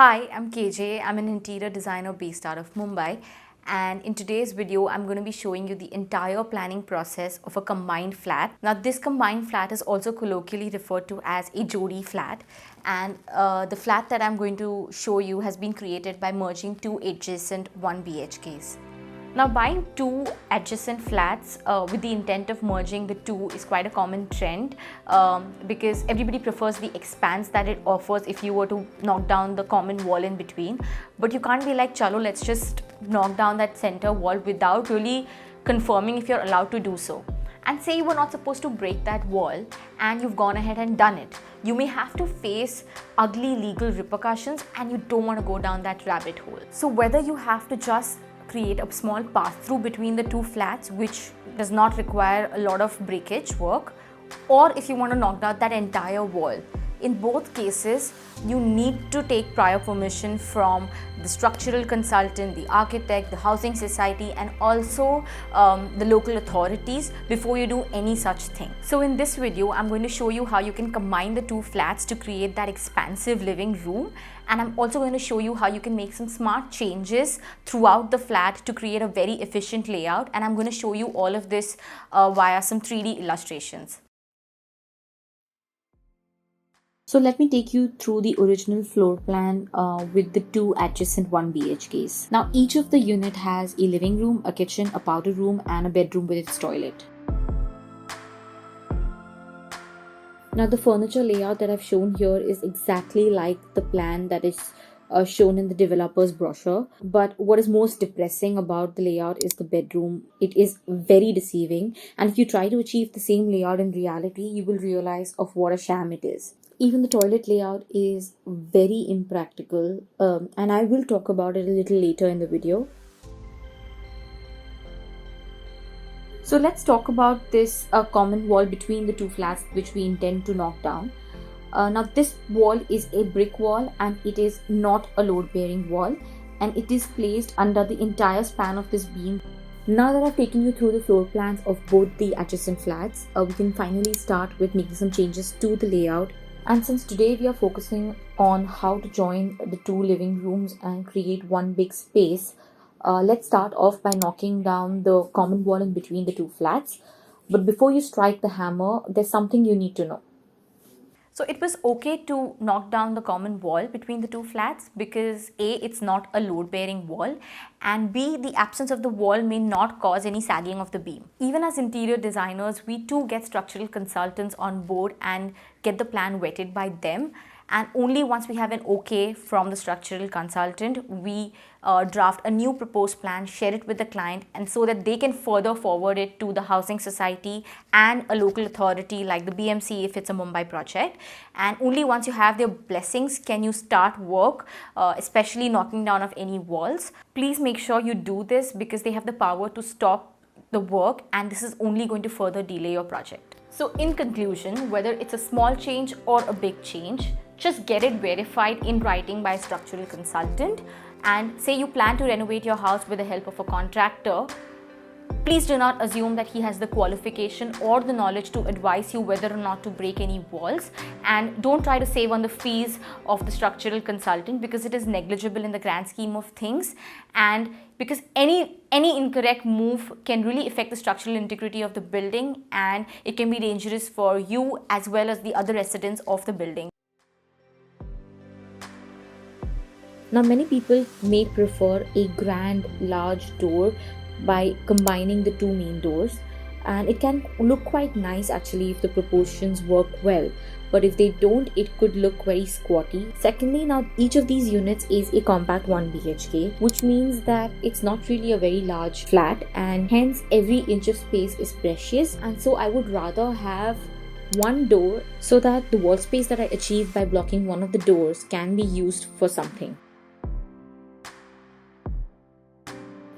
Hi, I'm KJ. I'm an interior designer based out of Mumbai. And in today's video, I'm going to be showing you the entire planning process of a combined flat. Now, this combined flat is also colloquially referred to as a Jodi flat. And the flat that I'm going to show you has been created by merging two adjacent 1 BHKs. Now, buying two adjacent flats with the intent of merging the two is quite a common trend because everybody prefers the expanse that it offers if you were to knock down the common wall in between. But you can't be like, chalo, let's just knock down that center wall without really confirming if you're allowed to do so. And say you were not supposed to break that wall and you've gone ahead and done it. You may have to face ugly legal repercussions and you don't want to go down that rabbit hole. So whether you have to just create a small path through between the two flats which does not require a lot of breakage work, or if you want to knock down that entire wall, in both cases you need to take prior permission from the structural consultant, the architect, the housing society, and also the local authorities before you do any such thing. So in this video, I'm going to show you how you can combine the two flats to create that expansive living room. And I'm also going to show you how you can make some smart changes throughout the flat to create a very efficient layout. And I'm going to show you all of this via some 3D illustrations. So let me take you through the original floor plan with the two adjacent 1 BHKs. Now each of the unit has a living room, a kitchen, a powder room, and a bedroom with its toilet. Now the furniture layout that I've shown here is exactly like the plan that is shown in the developer's brochure. But what is most depressing about the layout is the bedroom. It is very deceiving, and if you try to achieve the same layout in reality, you will realize of what a sham it is. Even the toilet layout is very impractical, and I will talk about it a little later in the video. So let's talk about this common wall between the two flats which we intend to knock down. Now this wall is a brick wall and it is not a load bearing wall, and it is placed under the entire span of this beam. Now that I've taken you through the floor plans of both the adjacent flats, we can finally start with making some changes to the layout. And since today we are focusing on how to join the two living rooms and create one big space, let's start off by knocking down the common wall in between the two flats. But before you strike the hammer, there's something you need to know. So it was okay to knock down the common wall between the two flats because A, it's not a load bearing wall, and B, the absence of the wall may not cause any sagging of the beam. Even as interior designers, we too get structural consultants on board and get the plan vetted by them. And only once we have an okay from the structural consultant, we draft a new proposed plan, share it with the client, and so that they can further forward it to the housing society and a local authority like the BMC if it's a Mumbai project. And only once you have their blessings can you start work, especially knocking down of any walls. Please make sure you do this because they have the power to stop the work, and this is only going to further delay your project. So in conclusion, whether it's a small change or a big change, just get it verified in writing by a structural consultant. And say you plan to renovate your house with the help of a contractor, please do not assume that he has the qualification or the knowledge to advise you whether or not to break any walls. And don't try to save on the fees of the structural consultant because it is negligible in the grand scheme of things, and because any incorrect move can really affect the structural integrity of the building, and it can be dangerous for you as well as the other residents of the building. Now many people may prefer a grand large door by combining the two main doors, and it can look quite nice actually if the proportions work well, but if they don't, it could look very squatty. Secondly, now each of these units is a compact 1 BHK, which means that it's not really a very large flat, and hence every inch of space is precious. And so I would rather have one door so that the wall space that I achieve by blocking one of the doors can be used for something.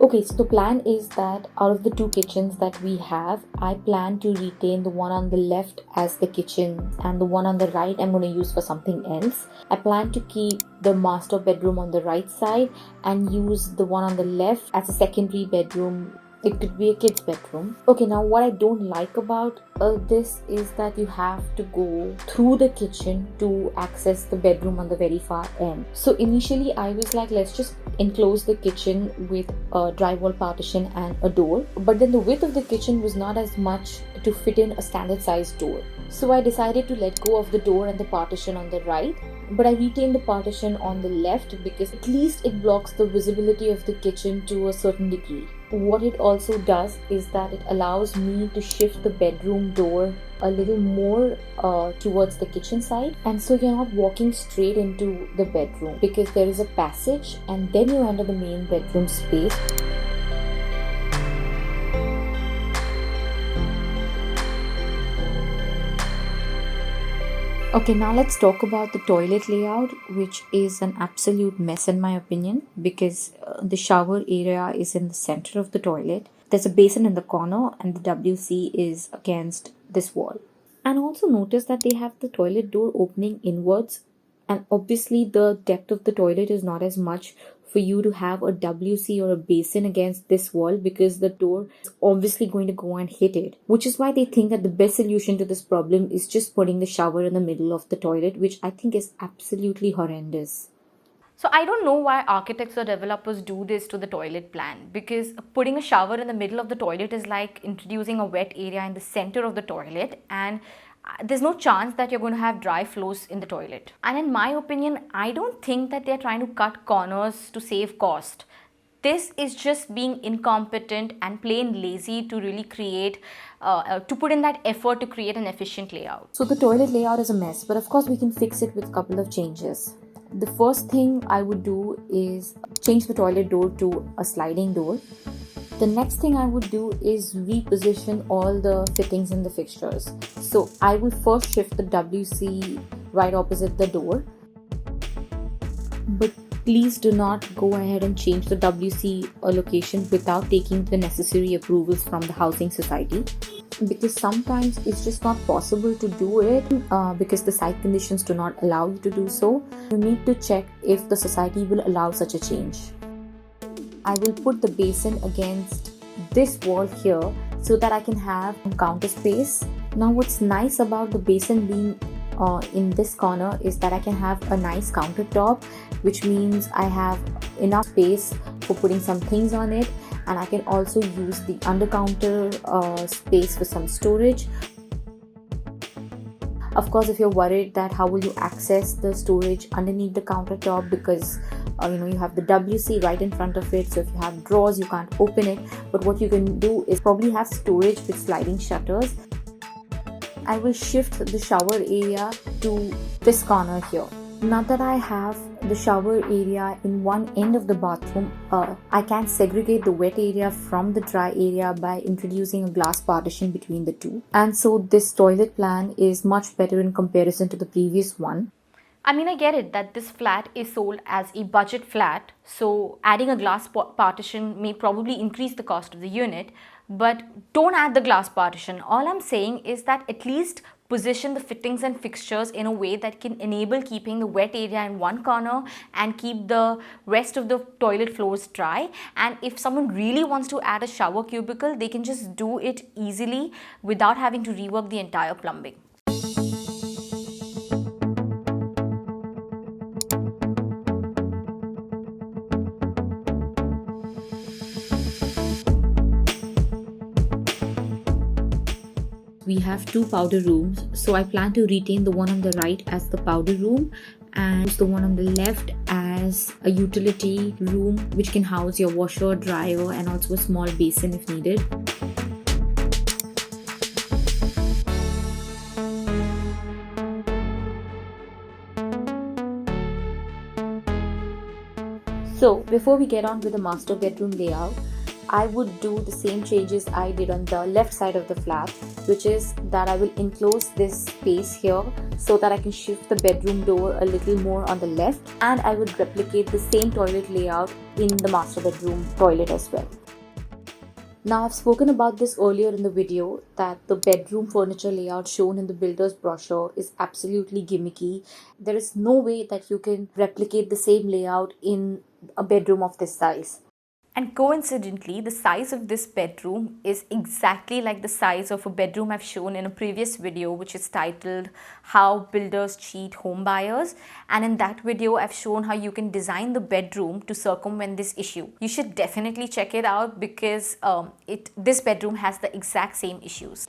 Okay, so the plan is that out of the two kitchens that we have, I plan to retain the one on the left as the kitchen and the one on the right I'm going to use for something else. I plan to keep the master bedroom on the right side and use the one on the left as a secondary bedroom It could be a kid's bedroom. Okay, now what I don't like about this is that you have to go through the kitchen to access the bedroom on the very far end. So initially I was like, let's just enclose the kitchen with a drywall partition and a door. But then the width of the kitchen was not as much to fit in a standard sized door. So I decided to let go of the door and the partition on the right, but I retained the partition on the left because at least it blocks the visibility of the kitchen to a certain degree. What it also does is that it allows me to shift the bedroom door a little more towards the kitchen side, and so you're not walking straight into the bedroom because there is a passage and then you enter the main bedroom space. Okay, now let's talk about the toilet layout, which is an absolute mess in my opinion because the shower area is in the center of the toilet. There's a basin in the corner and the WC is against this wall. And also notice that they have the toilet door opening inwards, and obviously the depth of the toilet is not as much for you to have a WC or a basin against this wall because the door is obviously going to go and hit it, which is why they think that the best solution to this problem is just putting the shower in the middle of the toilet, which I think is absolutely horrendous. So I don't know why architects or developers do this to the toilet plan, because putting a shower in the middle of the toilet is like introducing a wet area in the center of the toilet, and there's no chance that you're going to have dry flows in the toilet. And in my opinion, I don't think that they're trying to cut corners to save cost. This is just being incompetent and plain lazy to really create, to put in that effort to create an efficient layout. So the toilet layout is a mess, but of course we can fix it with a couple of changes. The first thing I would do is change the toilet door to a sliding door. The next thing I would do is reposition all the fittings and the fixtures. So I will first shift the WC right opposite the door. But please do not go ahead and change the WC location without taking the necessary approvals from the housing society, because sometimes it's just not possible to do it because the site conditions do not allow you to do so. You need to check if the society will allow such a change. I will put the basin against this wall here so that I can have counter space. Now what's nice about the basin being in this corner is that I can have a nice countertop, which means I have enough space for putting some things on it, and I can also use the under counter space for some storage. Of course, if you're worried that how will you access the storage underneath the countertop, because you have the WC right in front of it, so if you have drawers you can't open it, but what you can do is probably have storage with sliding shutters. I will shift the shower area to this corner here. Now that I have the shower area in one end of the bathroom, I can segregate the wet area from the dry area by introducing a glass partition between the two. And so this toilet plan is much better in comparison to the previous one. I mean, I get it that this flat is sold as a budget flat, so adding a glass partition may probably increase the cost of the unit, but don't add the glass partition. All I'm saying is that at least position the fittings and fixtures in a way that can enable keeping the wet area in one corner and keep the rest of the toilet floors dry. And if someone really wants to add a shower cubicle, they can just do it easily without having to rework the entire plumbing. We have two powder rooms, so I plan to retain the one on the right as the powder room and use the one on the left as a utility room, which can house your washer, dryer, and also a small basin if needed. So before we get on with the master bedroom layout, I would do the same changes I did on the left side of the flat, which is that I will enclose this space here so that I can shift the bedroom door a little more on the left, and I would replicate the same toilet layout in the master bedroom toilet as well. Now I've spoken about this earlier in the video that the bedroom furniture layout shown in the builder's brochure is absolutely gimmicky. There is no way that you can replicate the same layout in a bedroom of this size. And coincidentally, the size of this bedroom is exactly like the size of a bedroom I've shown in a previous video, which is titled How Builders Cheat Home Buyers. And in that video, I've shown how you can design the bedroom to circumvent this issue. You should definitely check it out because this bedroom has the exact same issues.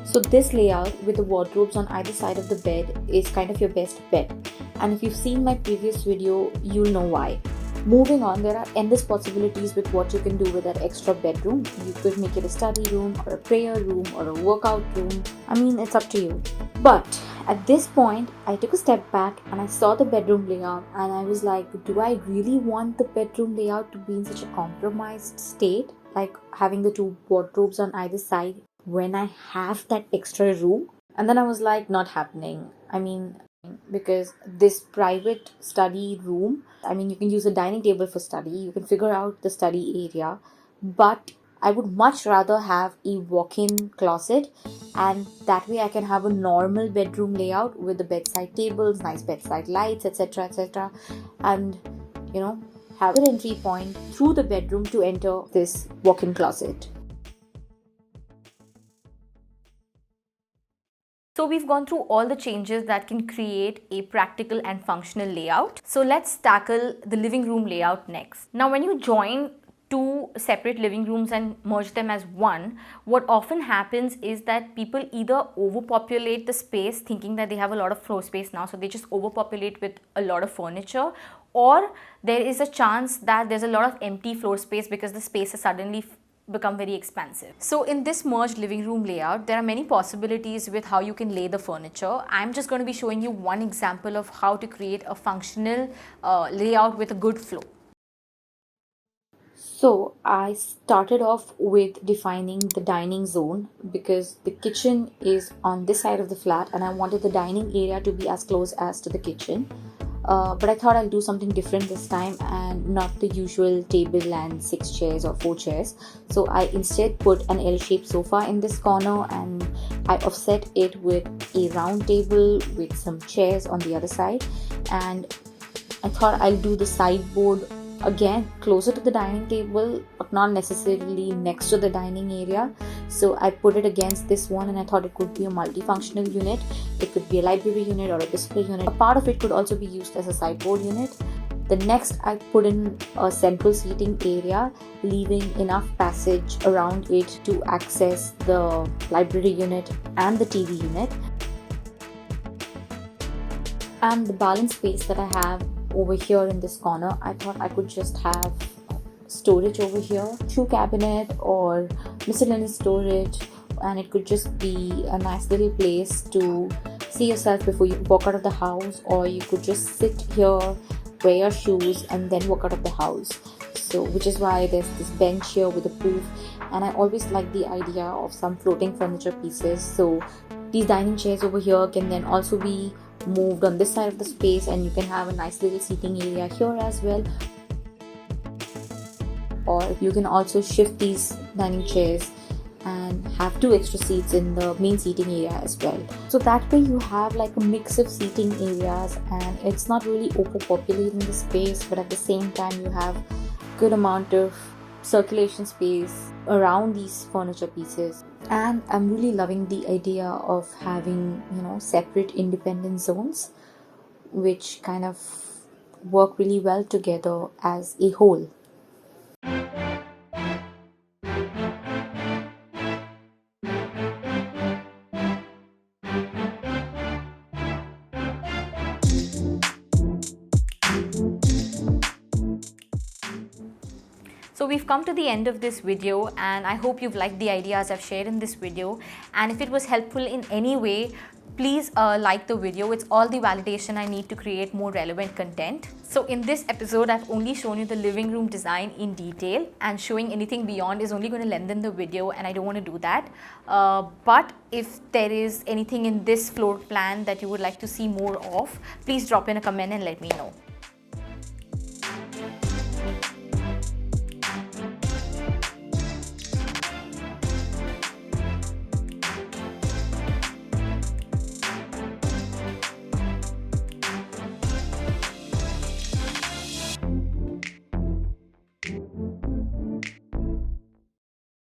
So this layout with the wardrobes on either side of the bed is kind of your best bet. And if you've seen my previous video, you'll know why. Moving on, there are endless possibilities with what you can do with that extra bedroom. You could make it a study room or a prayer room or a workout room. I mean, it's up to you. But at this point, I took a step back and I saw the bedroom layout and I was like, do I really want the bedroom layout to be in such a compromised state? Like having the two wardrobes on either side when I have that extra room? And then I was like, not happening. I mean, because this private study room, I mean, you can use a dining table for study, you can figure out the study area, but I would much rather have a walk-in closet, and that way I can have a normal bedroom layout with the bedside tables, nice bedside lights, etc., and have an entry point through the bedroom to enter this walk-in closet. So we've gone through all the changes that can create a practical and functional layout. So let's tackle the living room layout next. Now, when you join two separate living rooms and merge them as one, what often happens is that people either overpopulate the space thinking that they have a lot of floor space now, so they just overpopulate with a lot of furniture, or there is a chance that there's a lot of empty floor space because the space has suddenly become very expansive. So in this merged living room layout, there are many possibilities with how you can lay the furniture. I'm just going to be showing you one example of how to create a functional layout with a good flow. So I started off with defining the dining zone because the kitchen is on this side of the flat and I wanted the dining area to be as close as to the kitchen. But I thought I'll do something different this time and not the usual table and 6 chairs or 4 chairs. So I instead put an L-shaped sofa in this corner and I offset it with a round table with some chairs on the other side. And I thought I'll do the sideboard again closer to the dining table but not necessarily next to the dining area. So I put it against this one and I thought it could be a multifunctional unit. It could be a library unit or a display unit. A part of it could also be used as a sideboard unit. The next I put in a central seating area, leaving enough passage around it to access the library unit and the TV unit. And the balance space that I have over here in this corner, I thought I could just have storage over here, shoe cabinet or miscellaneous storage, and it could just be a nice little place to see yourself before you walk out of the house, or you could just sit here, wear your shoes and then walk out of the house. So which is why there's this bench here with a poof, and I always like the idea of some floating furniture pieces. So these dining chairs over here can then also be moved on this side of the space and you can have a nice little seating area here as well, or you can also shift these dining chairs and have 2 extra seats in the main seating area as well. So that way you have like a mix of seating areas and it's not really overpopulating the space, but at the same time you have good amount of circulation space around these furniture pieces. And I'm really loving the idea of having separate independent zones which kind of work really well together as a whole. So we've come to the end of this video and I hope you've liked the ideas I've shared in this video, and if it was helpful in any way, please like the video. It's all the validation I need to create more relevant content. So in this episode, I've only shown you the living room design in detail, and showing anything beyond is only going to lengthen the video and I don't want to do that. But if there is anything in this floor plan that you would like to see more of, please drop in a comment and let me know.